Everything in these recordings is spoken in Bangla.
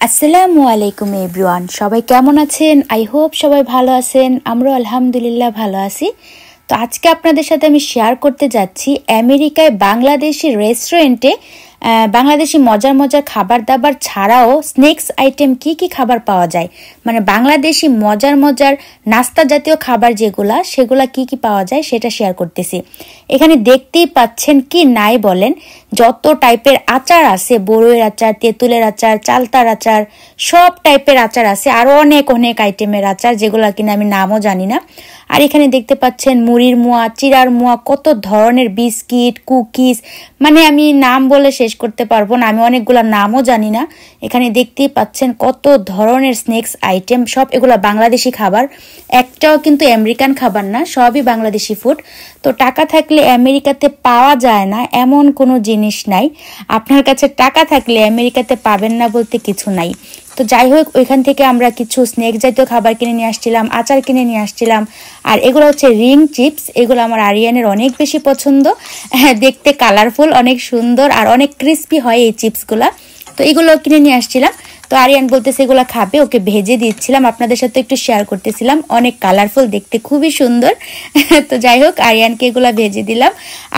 আসসালামু আলাইকুম এভরিওয়ান, সবাই কেমন আছেন? আই হোপ সবাই ভালো আছেন। আমরাও আলহামদুলিল্লাহ ভালো আছি। তো আজকে আপনাদের সাথে আমি শেয়ার করতে যাচ্ছি আমেরিকায় বাংলাদেশি রেস্টুরেন্টে বাংলাদেশি মজার মজার খাবার দাবার ছাড়াও স্ন্যাক্স আইটেম কি কি খাবার পাওয়া যায়, মানে বাংলাদেশি মজার মজার নাস্তা জাতীয় খাবার যেগুলা সেগুলা কি কি পাওয়া যায় সেটা শেয়ার করতেছি। এখানে দেখতেই পাচ্ছেন কি নাই বলেন, যত টাইপের আচার আছে, বড়ইয়ের আচার, তেঁতুলের আচার, চালতার আচার, সব টাইপের আচার আছে। আরো অনেক অনেক আইটেমের আচার যেগুলা কিনা আমি নামও জানি না। আর এখানে দেখতে পাচ্ছেন মুড়ির মোয়া, চিড়ার মোয়া, কত ধরনের বিস্কিট, কুকিজ, মানে আমি নাম বলে শেষ করতে পারবো না, আমি অনেকগুলা নামও জানি না। এখানে দেখতেই পাচ্ছেন কত ধরনের স্ন্যাক্স আইটেম, সব এগুলা বাংলাদেশি খাবার, একটাও কিন্তু আমেরিকান খাবার না, সবই বাংলাদেশি ফুড। তো টাকা থাকলে আমেরিকাতে পাওয়া যায় না এমন কোনো জিনিস নাই। আপনার কাছে টাকা থাকলে আমেরিকাতে পাবেন না বলতে কিছু নাই। তো যাই হোক, ওইখান থেকে আমরা কিছু স্ন্যাক্স জাতীয় খাবার কিনে নিয়ে আসছিলাম, আচার কিনে নিয়ে আসছিলাম। আর এগুলো হচ্ছে রিং চিপস, এগুলো আমার আরিয়ানের অনেক বেশি পছন্দ। দেখতে কালারফুল, অনেক সুন্দর আর অনেক ক্রিস্পি হয় এই চিপসগুলা। তো এগুলো কিনে নিয়ে আসছিলাম। তো আরিয়ান বলতেছে এগুলো খাবে, ওকে ভেজে দিচ্ছিলাম, আপনাদের সাথে একটু শেয়ার করতেছিলাম। অনেক কালারফুল, দেখতে খুবই সুন্দর। তো যাই হোক, আরিয়ানকে এগুলো ভেজে দিলাম।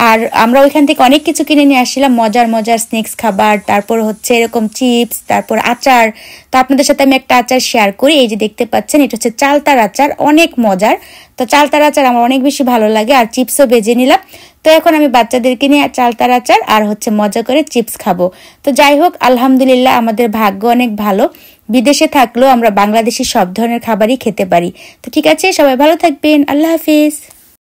আর আমরা ওইখান থেকে অনেক কিছু কিনে নিয়ে আসছিলাম, মজার মজার স্ন্যাক্স খাবার, তারপর হচ্ছে এরকম চিপস, তারপর আচার। তো আপনাদের সাথে আমি একটা আচার শেয়ার করি। এই যে দেখতে পাচ্ছেন, এটা হচ্ছে চালতার আচার, অনেক মজার। তো চালতার আচার আমার অনেক বেশি ভালো লাগে। আর চিপসও ভেজে নিলাম। তো এখন আমি বাচ্চাদেরকে নিয়ে চালতার আচার আর হচ্ছে মজা করে চিপস খাবো। তো যাই হোক, আলহামদুলিল্লাহ আমাদের ভাগ্য অনেক ভালো, বিদেশে থাকলেও আমরা বাংলাদেশি সব ধরনের খাবারই খেতে পারি। তো ঠিক আছে, সবাই ভালো থাকবেন, আল্লাহ হাফিজ।